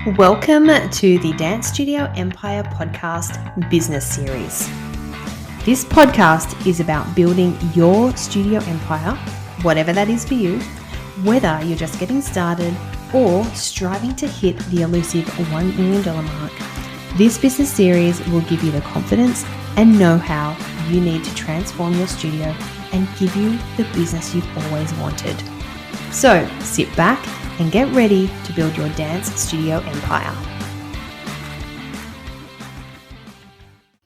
Welcome to the Dance Studio Empire podcast business series. This podcast is about building your studio empire, whatever that is for you, whether you're just getting started or striving to hit the elusive $1 million mark. This business series will give you the confidence and know-how you need to transform your studio and give you the business you've always wanted. So sit back and get ready to build your dance studio empire.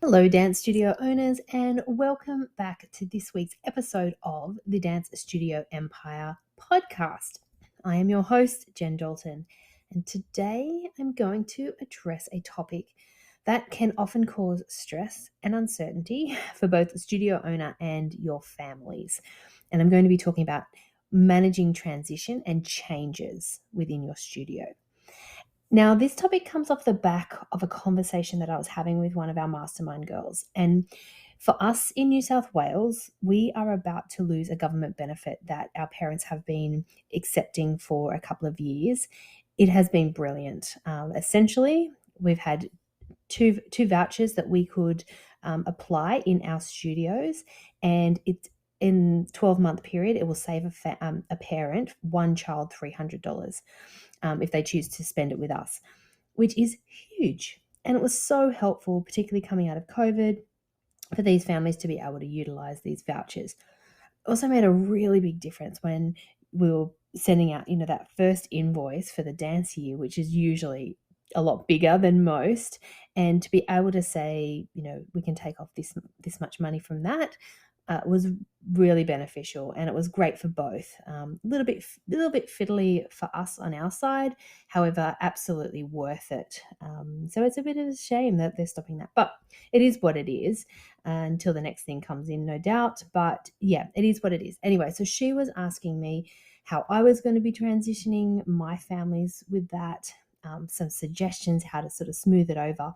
Hello, dance studio owners, and welcome back to this week's episode of the Dance Studio Empire podcast. I am your host, Jen Dalton, and today I'm going to address a topic that can often cause stress and uncertainty for both the studio owner and your families. And I'm going to be talking about managing transition and changes within your studio. Now, this topic comes off the back of a conversation that I was having with one of our mastermind girls. And for us in New South Wales, we are about to lose a government benefit that our parents have been accepting for a couple of years. It has been brilliant. Essentially, we've had two vouchers that we could apply in our studios, and it's in 12-month period, it will save a parent, one child, $300 if they choose to spend it with us, which is huge. And it was so helpful, particularly coming out of COVID, for these families to be able to utilize these vouchers. It also made a really big difference when we were sending out, that first invoice for the dance year, which is usually a lot bigger than most, and to be able to say, we can take off this much money from that was really beneficial, and it was great for both. A little bit fiddly for us on our side, however, absolutely worth it. So it's a bit of a shame that they're stopping that, but it is what it is until the next thing comes in, no doubt. But yeah, it is what it is. Anyway, so she was asking me how I was going to be transitioning my families with that, some suggestions how to sort of smooth it over.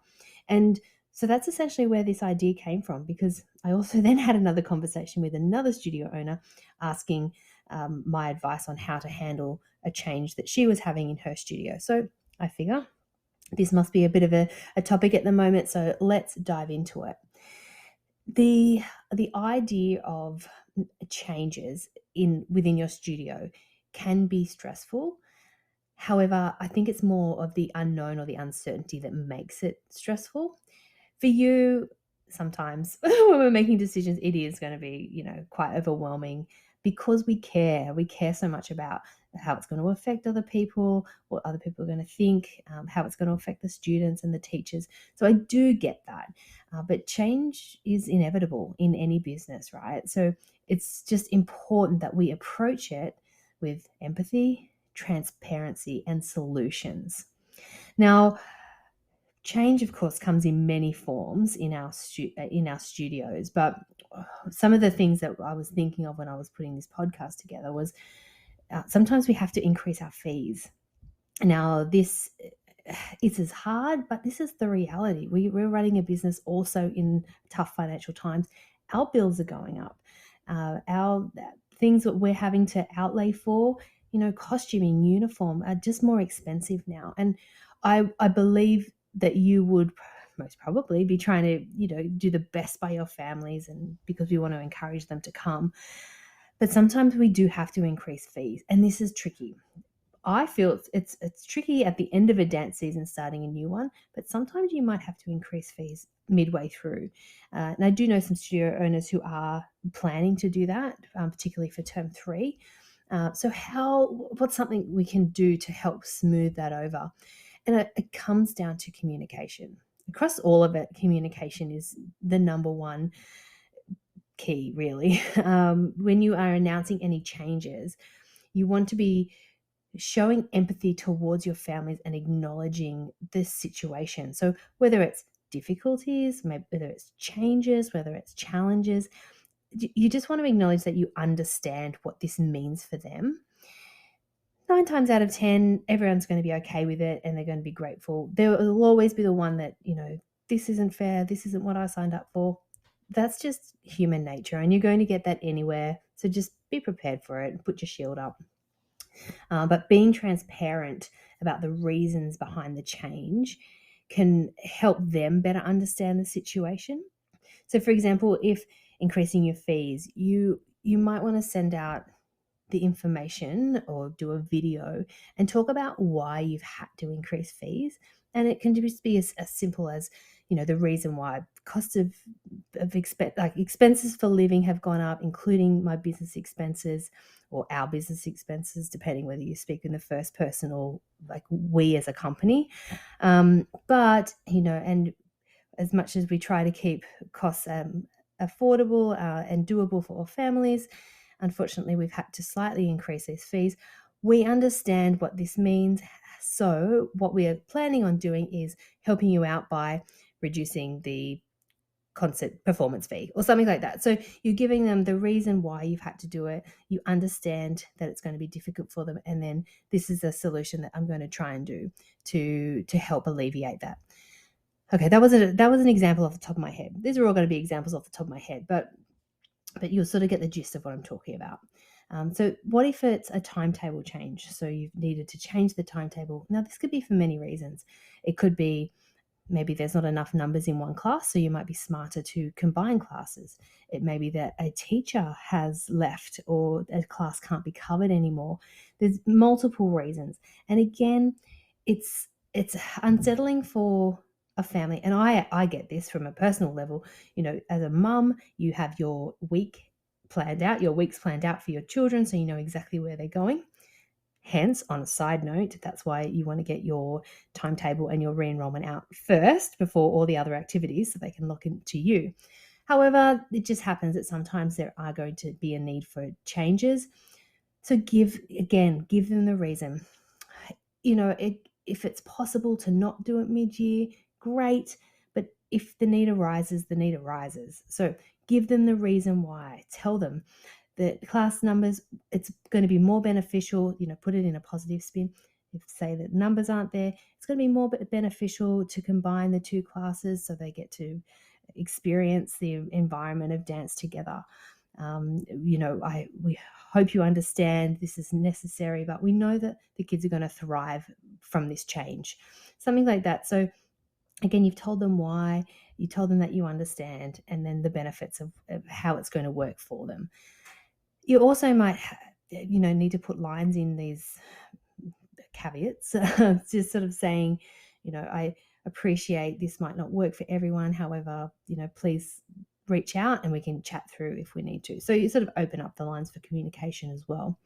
And so that's essentially where this idea came from, because I also then had another conversation with another studio owner asking my advice on how to handle a change that she was having in her studio. So I figure this must be a bit of a topic at the moment, so let's dive into it. The idea of changes within your studio can be stressful. However, I think it's more of the unknown or the uncertainty that makes it stressful. For you, sometimes when we're making decisions, it is going to be, quite overwhelming because we care. We care so much about how it's going to affect other people, what other people are going to think, how it's going to affect the students and the teachers. So I do get that. But change is inevitable in any business, right? So it's just important that we approach it with empathy, transparency, and solutions. Now, change, of course, comes in many forms in our studios, but some of the things that I was thinking of when I was putting this podcast together was sometimes we have to increase our fees. Now, this is hard, but this is the reality. We're running a business also in tough financial times. Our bills are going up. Our things that we're having to outlay for, costuming, uniform, are just more expensive now. And I believe that you would most probably be trying to, do the best by your families, and because we want to encourage them to come. But sometimes we do have to increase fees, and this is tricky. I feel it's tricky at the end of a dance season starting a new one, but sometimes you might have to increase fees midway through. And I do know some studio owners who are planning to do that, particularly for term 3. So what's something we can do to help smooth that over? And it comes down to communication. Across all of it, communication is the number one key, really. When you are announcing any changes, you want to be showing empathy towards your families and acknowledging this situation. So whether it's difficulties, whether it's changes, whether it's challenges, you just want to acknowledge that you understand what this means for them. 9 times out of 10, everyone's going to be okay with it and they're going to be grateful. There will always be the one that, this isn't fair, this isn't what I signed up for. That's just human nature, and you're going to get that anywhere. So just be prepared for it and put your shield up. But being transparent about the reasons behind the change can help them better understand the situation. So, for example, if increasing your fees, you might want to send out the information or do a video and talk about why you've had to increase fees. And it can just be as simple as, the reason why cost of expenses for living have gone up, including my business expenses or our business expenses, depending whether you speak in the first person or like we as a company. But, and as much as we try to keep costs affordable and doable for all families, unfortunately, we've had to slightly increase these fees. We understand what this means. So what we are planning on doing is helping you out by reducing the concert performance fee or something like that. So you're giving them the reason why you've had to do it. You understand that it's going to be difficult for them. And then this is a solution that I'm going to try and do to help alleviate that. Okay, that was an example off the top of my head. These are all going to be examples off the top of my head, but you'll sort of get the gist of what I'm talking about. So what if it's a timetable change? So you've needed to change the timetable. Now, this could be for many reasons. It could be maybe there's not enough numbers in one class, so you might be smarter to combine classes. It may be that a teacher has left or a class can't be covered anymore. There's multiple reasons. And again, it's unsettling for a family. And I get this from a personal level. As a mum, you have your weeks planned out for your children, so you know exactly where they're going. Hence, on a side note, that's why you want to get your timetable and your re-enrollment out first before all the other activities so they can lock into you. However, it just happens that sometimes there are going to be a need for changes. So give them the reason. If it's possible to not do it mid-year, great. But if the need arises, the need arises. So give them the reason why. Tell them that class numbers, it's going to be more beneficial, put it in a positive spin. If say that numbers aren't there, it's going to be more beneficial to combine the two classes so they get to experience the environment of dance together. We hope you understand this is necessary, but we know that the kids are going to thrive from this change, something like that. So again, you've told them why, you told them that you understand, and then the benefits of how it's going to work for them. You also might, need to put lines in these caveats, just sort of saying, I appreciate this might not work for everyone. However, please reach out and we can chat through if we need to. So you sort of open up the lines for communication as well.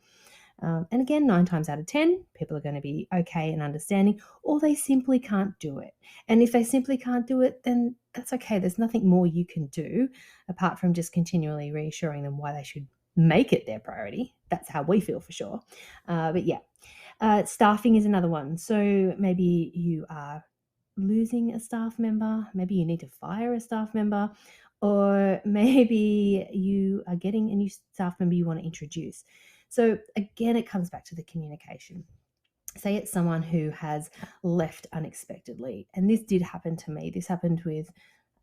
And again, 9 times out of 10, people are going to be okay and understanding, or they simply can't do it. And if they simply can't do it, then that's okay. There's nothing more you can do apart from just continually reassuring them why they should make it their priority. That's how we feel for sure. But yeah, staffing is another one. So maybe you are losing a staff member, maybe you need to fire a staff member, or maybe you are getting a new staff member you want to introduce. So again, it comes back to the communication. Say it's someone who has left unexpectedly, and this did happen to me. This happened with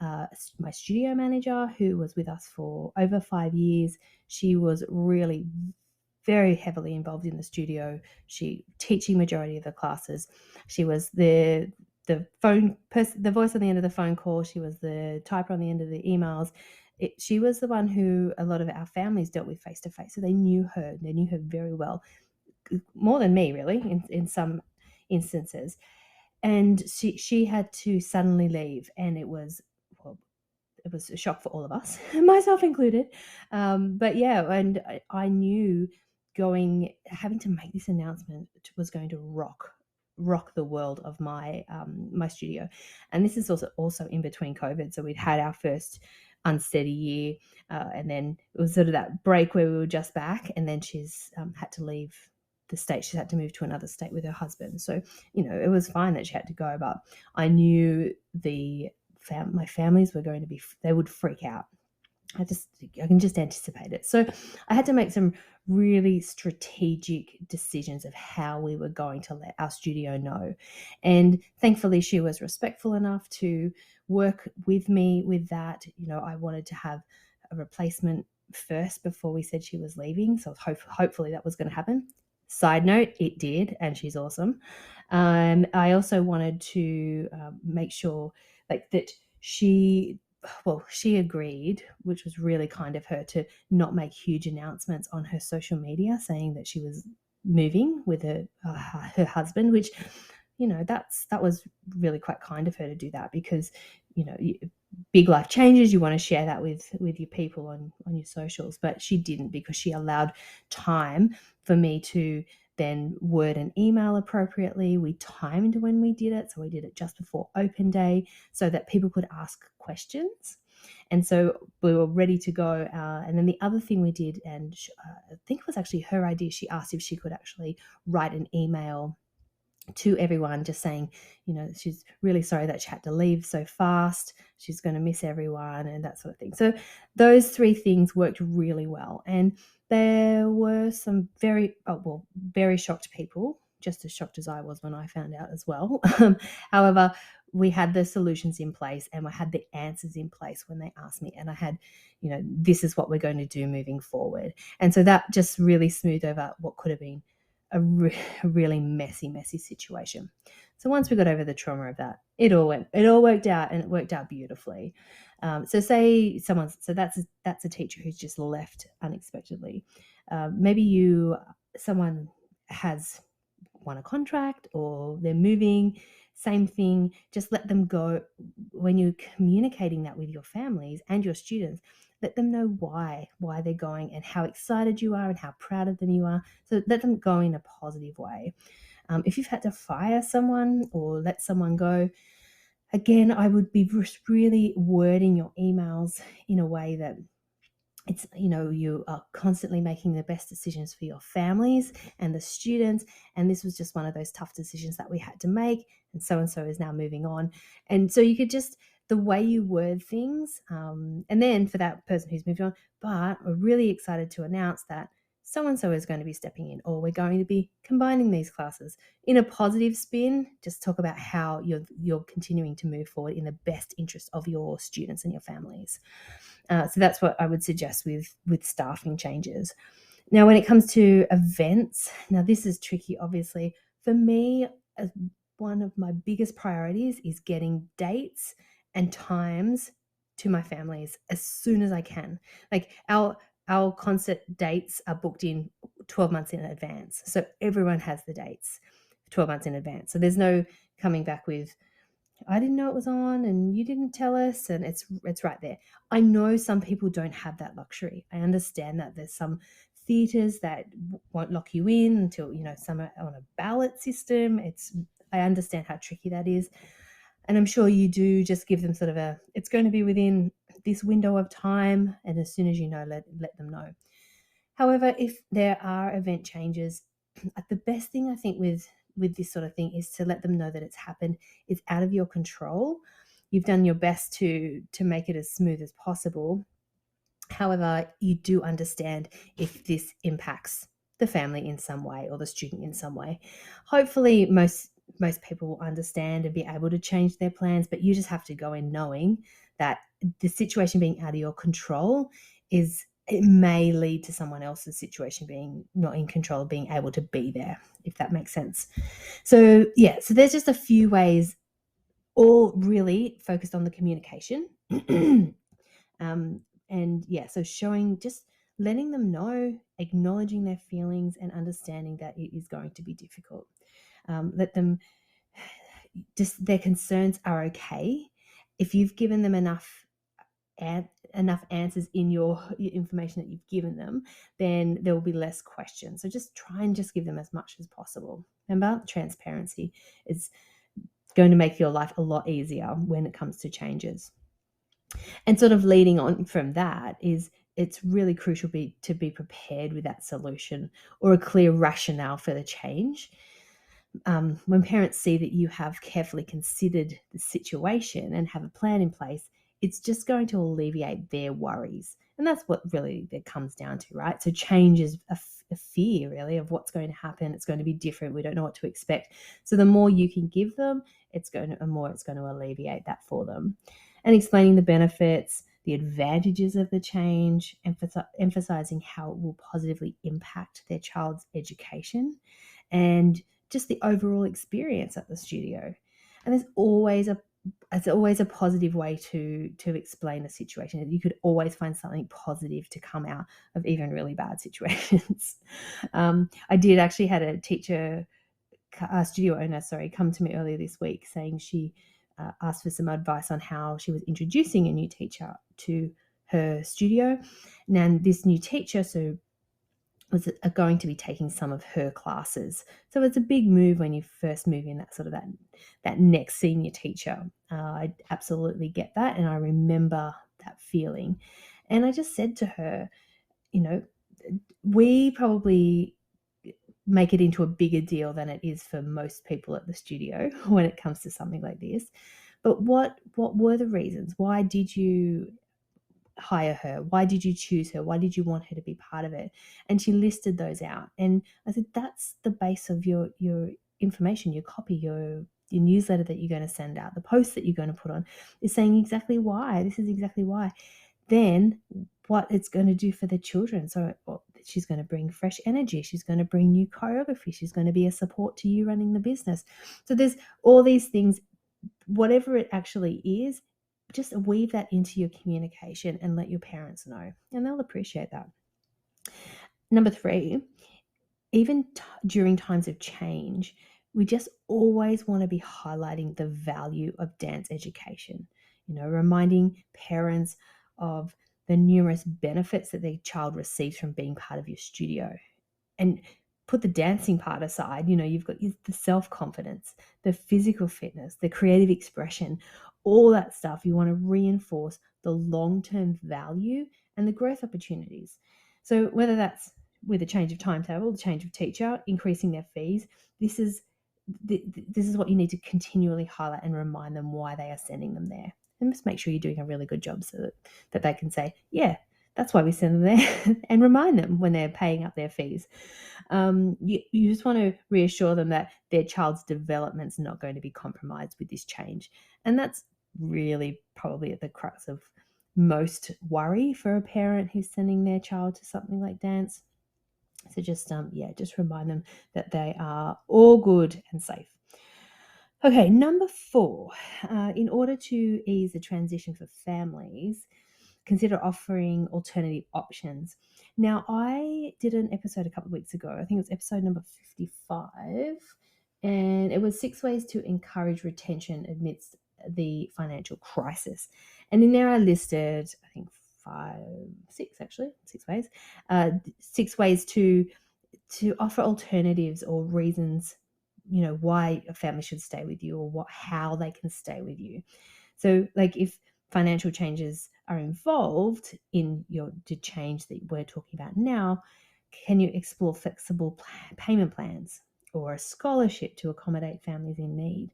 my studio manager who was with us for over 5 years. She was really very heavily involved in the studio. She teaching majority of the classes. She was the phone person, the voice on the end of the phone call. She was the typer on the end of the emails. She was the one who a lot of our families dealt with face to face. So they knew her. They knew her very well, more than me, really, in some instances. And she had to suddenly leave, and it was a shock for all of us, myself included. But yeah, and I knew having to make this announcement was going to rock the world of my my studio. And this is also in between COVID, so we'd had our first unsteady year, and then it was sort of that break where we were just back, and then she's had to leave the state. She's had to move to another state with her husband, so it was fine that she had to go, but I knew my families were going to they would freak out. I can just anticipate it. So I had to make some really strategic decisions of how we were going to let our studio know. And thankfully she was respectful enough to work with me with that. I wanted to have a replacement first before we said she was leaving. So hopefully that was going to happen. Side note, it did, and she's awesome. I also wanted to make sure that she agreed, which was really kind of her, to not make huge announcements on her social media saying that she was moving with her husband, which, that was really quite kind of her to do that, because, big life changes, you want to share that with your people on your socials. But she didn't, because she allowed time for me to then word an email appropriately. We timed when we did it, so we did it just before open day so that people could ask questions. And so we were ready to go. And then the other thing we did, and I think it was actually her idea, she asked if she could actually write an email to everyone just saying, she's really sorry that she had to leave so fast. She's going to miss everyone and that sort of thing. So those three things worked really well. And there were some very shocked people, just as shocked as I was when I found out as well. However, we had the solutions in place and we had the answers in place when they asked me. And I had, this is what we're going to do moving forward. And so that just really smoothed over what could have been a really messy situation. So once we got over the trauma of that, it all worked out, and it worked out beautifully. So say that's a teacher who's just left unexpectedly. Maybe someone has won a contract or they're moving, same thing. Just let them go. When you're communicating that with your families and your students, let them know why they're going and how excited you are and how proud of them you are. So let them go in a positive way. If you've had to fire someone or let someone go, again, I would be really wording your emails in a way that it's, you are constantly making the best decisions for your families and the students. And this was just one of those tough decisions that we had to make. And so is now moving on. And so you could just, the way you word things, and then for that person who's moved on, but we're really excited to announce that so-and-so is going to be stepping in, or we're going to be combining these classes in a positive spin. Just talk about how you're continuing to move forward in the best interest of your students and your families. So that's what I would suggest with staffing changes. Now, when it comes to events, now this is tricky, obviously. For me, one of my biggest priorities is getting dates and times to my families as soon as I can. Like our concert dates are booked in 12 months in advance. So everyone has the dates 12 months in advance. So there's no coming back with, I didn't know it was on and you didn't tell us, and it's right there. I know some people don't have that luxury. I understand that there's some theatres that won't lock you in until, some are on a ballot system. I understand how tricky that is. And I'm sure you do just give them sort of it's going to be within this window of time, and as soon as you know, let them know. However, if there are event changes, the best thing I think with this sort of thing is to let them know that it's happened. It's out of your control. You've done your best to make it as smooth as possible. However, you do understand if this impacts the family in some way or the student in some way. Hopefully, most people will understand and be able to change their plans, but you just have to go in knowing that the situation being out of your control it may lead to someone else's situation being not in control, being able to be there, if that makes sense. So there's just a few ways, all really focused on the communication. So showing, just letting them know, acknowledging their feelings and understanding that it is going to be difficult. Let them, just their concerns are okay. If you've given them enough answers in your information that you've given them, then there will be less questions. So just try and just give them as much as possible. Remember, transparency is going to make your life a lot easier when it comes to changes. And sort of leading on from that is, it's really crucial to be prepared with that solution or a clear rationale for the change. When parents see that you have carefully considered the situation and have a plan in place, it's just going to alleviate their worries. And that's what really that comes down to, right? So change is a fear, really, of what's going to happen. It's going to be different. We don't know what to expect. So the more you can give them, the more it's going to alleviate that for them. And explaining the benefits, the advantages of the change, emphasizing how it will positively impact their child's education and just the overall experience at the studio. And it's always a positive way to explain a situation. You could always find something positive to come out of even really bad situations. I did actually had a studio owner, come to me earlier this week saying she asked for some advice on how she was introducing a new teacher to her studio. Now, this new teacher was going to be taking some of her classes. So it's a big move when you first move in, that next senior teacher. I absolutely get that, and I remember that feeling. And I just said to her, we probably make it into a bigger deal than it is for most people at the studio when it comes to something like this. But what were the reasons? Why did you hire her? Why did you choose her? Why did you want her to be part of it? And she listed those out. And I said, that's the base of your information, your copy, your newsletter that you're going to send out, the post that you're going to put on is saying exactly why. This is exactly why. Then what it's going to do for the children. So she's going to bring fresh energy. She's going to bring new choreography. She's going to be a support to you running the business. So there's all these things, whatever it actually is, just weave that into your communication and let your parents know, and they'll appreciate that. Number 3, even during times of change, we just always want to be highlighting the value of dance education, reminding parents of the numerous benefits that their child receives from being part of your studio. And put the dancing part aside, you've got the self-confidence, the physical fitness, the creative expression, all that stuff. You want to reinforce the long-term value and the growth opportunities. So whether that's with a change of timetable, the change of teacher, increasing their fees, this is what you need to continually highlight and remind them why they are sending them there. And just make sure you're doing a really good job so that they can say, yeah, that's why we send them there, and remind them when they're paying up their fees. You just want to reassure them that their child's development's not going to be compromised with this change. And that's really probably at the crux of most worry for a parent who's sending their child to something like dance. So just remind them that they are all good and safe. Okay, number 4, in order to ease the transition for families, consider offering alternative options. Now, I did an episode a couple of weeks ago. I think it was episode number 55, and it was 6 ways to encourage retention amidst the financial crisis. And in there I listed, I think 6 ways, 6 ways to offer alternatives or reasons, why a family should stay with you, or how they can stay with you. So like if financial changes are involved in the change that we're talking about now, can you explore flexible payment plans or a scholarship to accommodate families in need?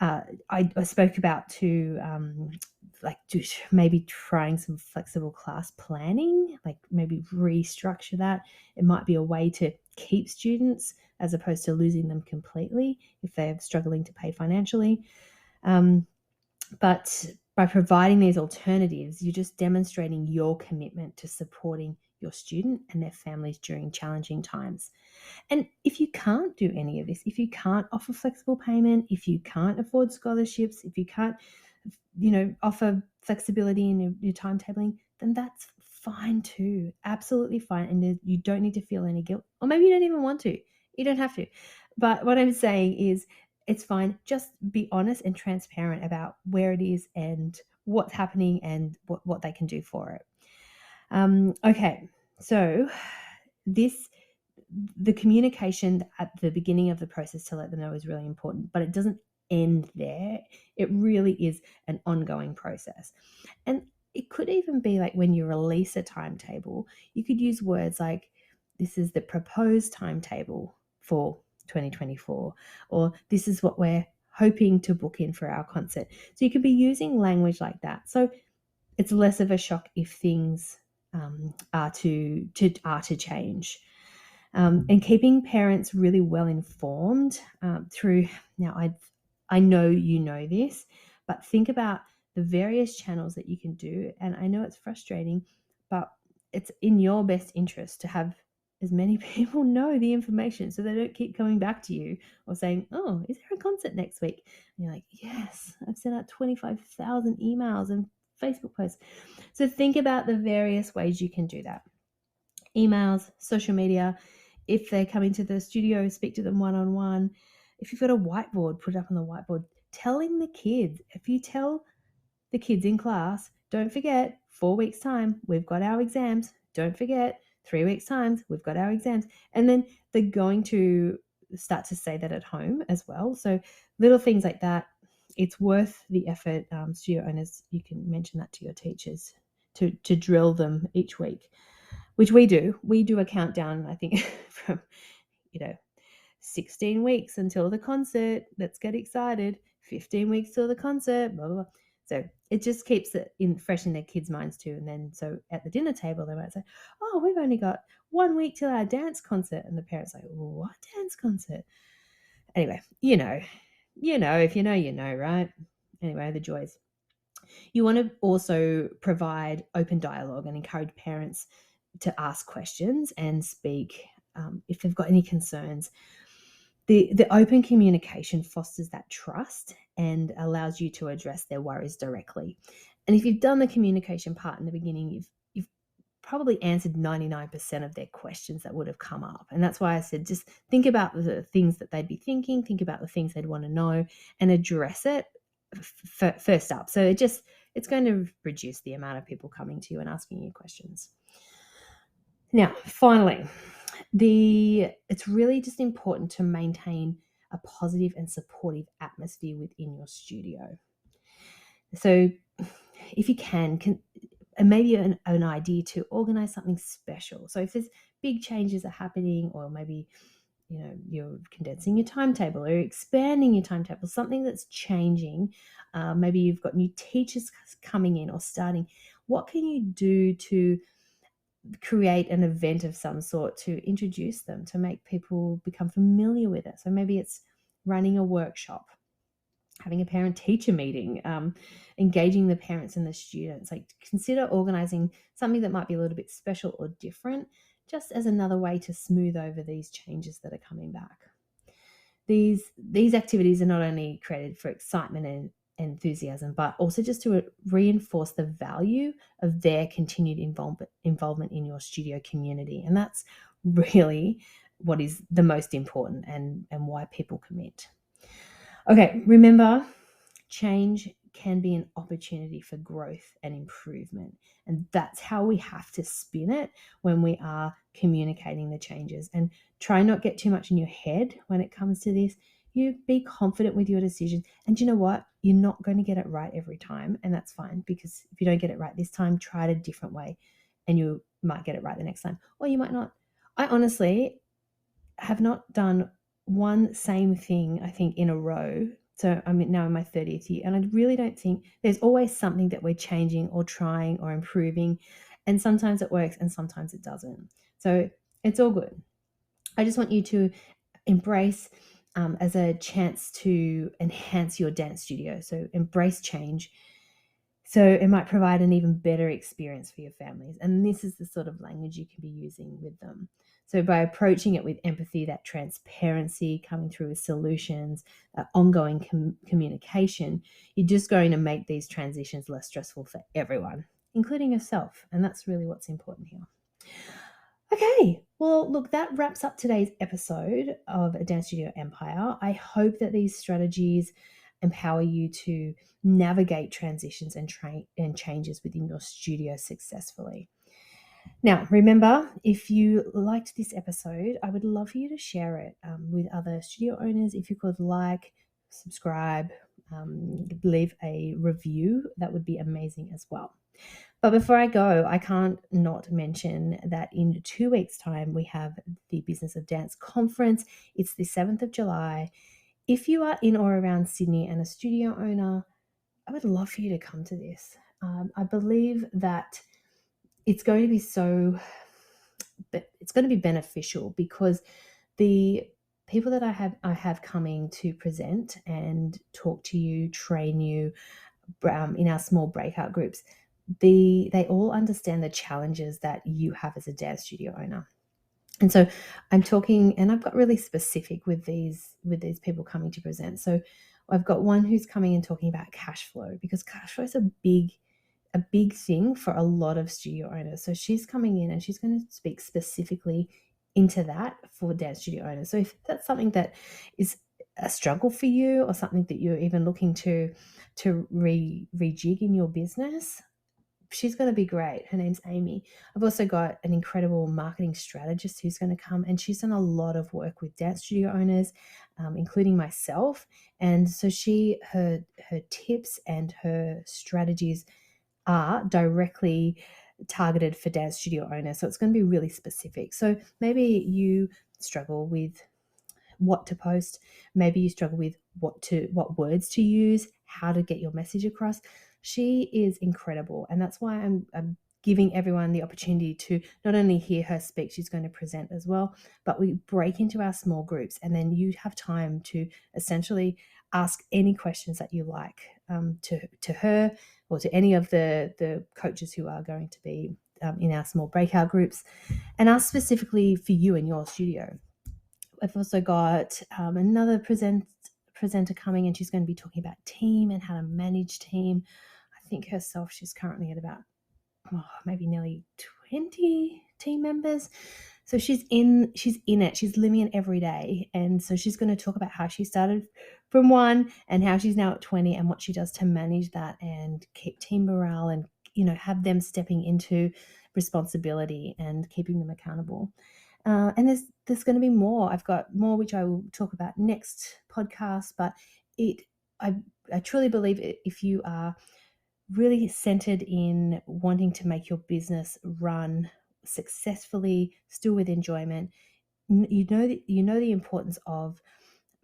I spoke about maybe trying some flexible class planning, like maybe restructure that. It might be a way to keep students as opposed to losing them completely if they're struggling to pay financially. But by providing these alternatives, you're just demonstrating your commitment to supporting your student and their families during challenging times. And if you can't do any of this, if you can't offer flexible payment, if you can't afford scholarships, if you can't, offer flexibility in your timetabling, then that's fine too. Absolutely fine. And you don't need to feel any guilt. Or maybe you don't even want to. You don't have to. But what I'm saying is it's fine. Just be honest and transparent about where it is and what's happening and what they can do for it. Okay. So the communication at the beginning of the process to let them know is really important, but it doesn't end there. It really is an ongoing process. And it could even be like when you release a timetable, you could use words like, this is the proposed timetable for 2024, or this is what we're hoping to book in for our concert. So you could be using language like that. So it's less of a shock if things are to change. And keeping parents really well informed through, now I know you know this, but think about the various channels that you can do. And I know it's frustrating, but it's in your best interest to have as many people know the information so they don't keep coming back to you or saying, oh, is there a concert next week? And you're like, yes, I've sent out 25,000 emails and Facebook posts. So think about the various ways you can do that. Emails, social media. If they're coming to the studio, speak to them one-on-one. If you've got a whiteboard, put it up on the whiteboard. Telling the kids, if you tell the kids in class, don't forget, 4 weeks' time, we've got our exams. Don't forget, 3 weeks' time, we've got our exams. And then they're going to start to say that at home as well. So little things like that, it's worth the effort. Studio owners, you can mention that to your teachers to drill them each week, which we do. We do a countdown, I think, from, 16 weeks until the concert. Let's get excited. 15 weeks till the concert, blah, blah, blah. So it just keeps it fresh in their kids' minds too. And then so at the dinner table, they might say, oh, we've only got 1 week till our dance concert. And the parents are like, what dance concert? Anyway, if you know, you know, right? Anyway, the joys. You want to also provide open dialogue and encourage parents to ask questions and speak if they've got any concerns. The open communication fosters that trust and allows you to address their worries directly. And if you've done the communication part in the beginning, you've probably answered 99% of their questions that would have come up. And that's why I said just think about the things that they'd be thinking, think about the things they'd want to know, and address it first up. So it's going to reduce the amount of people coming to you and asking you questions. Now, finally, it's really just important to maintain a positive and supportive atmosphere within your studio. So if you can and maybe an idea to organize something special. So if there's big changes are happening, or maybe you're condensing your timetable or expanding your timetable, something that's changing, maybe you've got new teachers coming in or starting, what can you do to create an event of some sort to introduce them, to make people become familiar with it? So maybe it's running a workshop, having a parent-teacher meeting, engaging the parents and the students. Like, consider organizing something that might be a little bit special or different, just as another way to smooth over these changes that are coming back. These activities are not only created for excitement and enthusiasm, but also just to reinforce the value of their continued involvement in your studio community. And that's really what is the most important and why people commit. Okay, remember, change can be an opportunity for growth and improvement. And that's how we have to spin it when we are communicating the changes. And try not get too much in your head when it comes to this. You be confident with your decisions. And you know what? You're not going to get it right every time. And that's fine, because if you don't get it right this time, try it a different way and you might get it right the next time. Or you might not. I honestly have not done one same thing, I think, in a row. So I'm now in my 30th year, and I really don't think there's always something that we're changing or trying or improving. And sometimes it works and sometimes it doesn't. So it's all good. I just want you to embrace as a chance to enhance your dance studio. So embrace change. So it might provide an even better experience for your families. And this is the sort of language you can be using with them. So by approaching it with empathy, that transparency, coming through with solutions, ongoing communication, you're just going to make these transitions less stressful for everyone, including yourself. And that's really what's important here. Okay, well, look, that wraps up today's episode of Dance Studio Empire. I hope that these strategies empower you to navigate transitions and changes within your studio successfully. Now, remember, if you liked this episode, I would love for you to share it with other studio owners. If you could like, subscribe, leave a review, that would be amazing as well. But before I go, I can't not mention that in 2 weeks' time, we have the Business of Dance Conference. It's the 7th of July. If you are in or around Sydney and a studio owner, I would love for you to come to this. I believe that it's going to be beneficial, because the people that I have coming to present and talk to you, train you, in our small breakout groups, they all understand the challenges that you have as a dance studio owner. And so I'm talking, and I've got really specific with these people coming to present. So I've got one who's coming and talking about cash flow, because cash flow is a big thing for a lot of studio owners. So she's coming in and she's going to speak specifically into that for dance studio owners. So if that's something that is a struggle for you, or something that you're even looking to rejig in your business, she's going to be great. Her name's Amy. I've also got an incredible marketing strategist who's going to come, and she's done a lot of work with dance studio owners, including myself. And so her tips and her strategies are directly targeted for dance studio owners. So it's going to be really specific. So maybe you struggle with what to post. Maybe you struggle with what words to use, how to get your message across. She is incredible. And that's why I'm giving everyone the opportunity to not only hear her speak, she's going to present as well, but we break into our small groups, and then you have time to essentially ask any questions that you like to her, or to any of the coaches who are going to be in our small breakout groups, and ask specifically for you in your studio. I've also got another presenter coming, and she's going to be talking about team and how to manage team. I think herself, she's currently at about maybe nearly 20 team members. So she's in it. She's living it every day. And so she's going to talk about how she started from 1 and how she's now at 20, and what she does to manage that and keep team morale, and have them stepping into responsibility and keeping them accountable. And there's going to be more. I've got more which I will talk about next podcast. But I truly believe if you are really centered in wanting to make your business run successfully, still with enjoyment, you know the importance of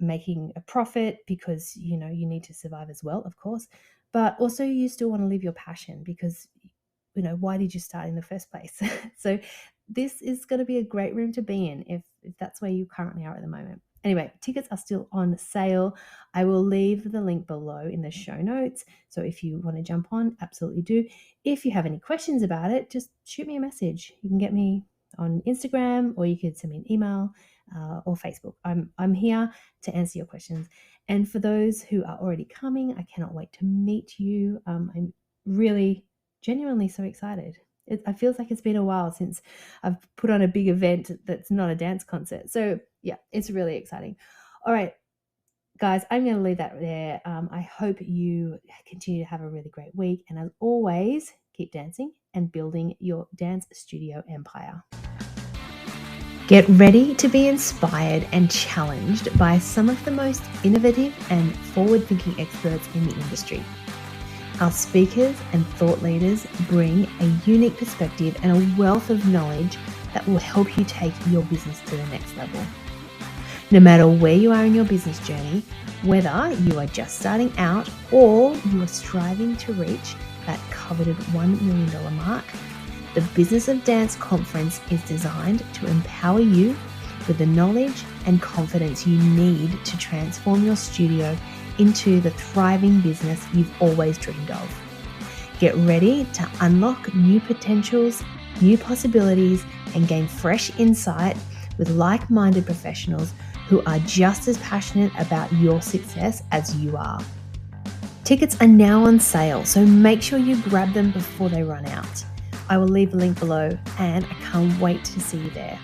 making a profit, because you need to survive as well, of course, but also you still want to live your passion, because why did you start in the first place? So this is going to be a great room to be in if that's where you currently are at the moment. Anyway, tickets are still on sale. I will leave the link below in the show notes. So if you want to jump on, absolutely do. If you have any questions about it, just shoot me a message. You can get me on Instagram, or you could send me an email or Facebook. I'm here to answer your questions. And for those who are already coming, I cannot wait to meet you. I'm really genuinely so excited. It feels like it's been a while since I've put on a big event that's not a dance concert. So yeah, it's really exciting. All right, guys, I'm going to leave that there. I hope you continue to have a really great week. And as always, keep dancing and building your dance studio empire. Get ready to be inspired and challenged by some of the most innovative and forward-thinking experts in the industry. Our speakers and thought leaders bring a unique perspective and a wealth of knowledge that will help you take your business to the next level. No matter where you are in your business journey, whether you are just starting out or you are striving to reach that coveted $1 million mark, the Business of Dance Conference is designed to empower you with the knowledge and confidence you need to transform your studio into the thriving business you've always dreamed of. Get ready to unlock new potentials, new possibilities, and gain fresh insight with like-minded professionals who are just as passionate about your success as you are. Tickets are now on sale, so make sure you grab them before they run out. I will leave a link below, and I can't wait to see you there.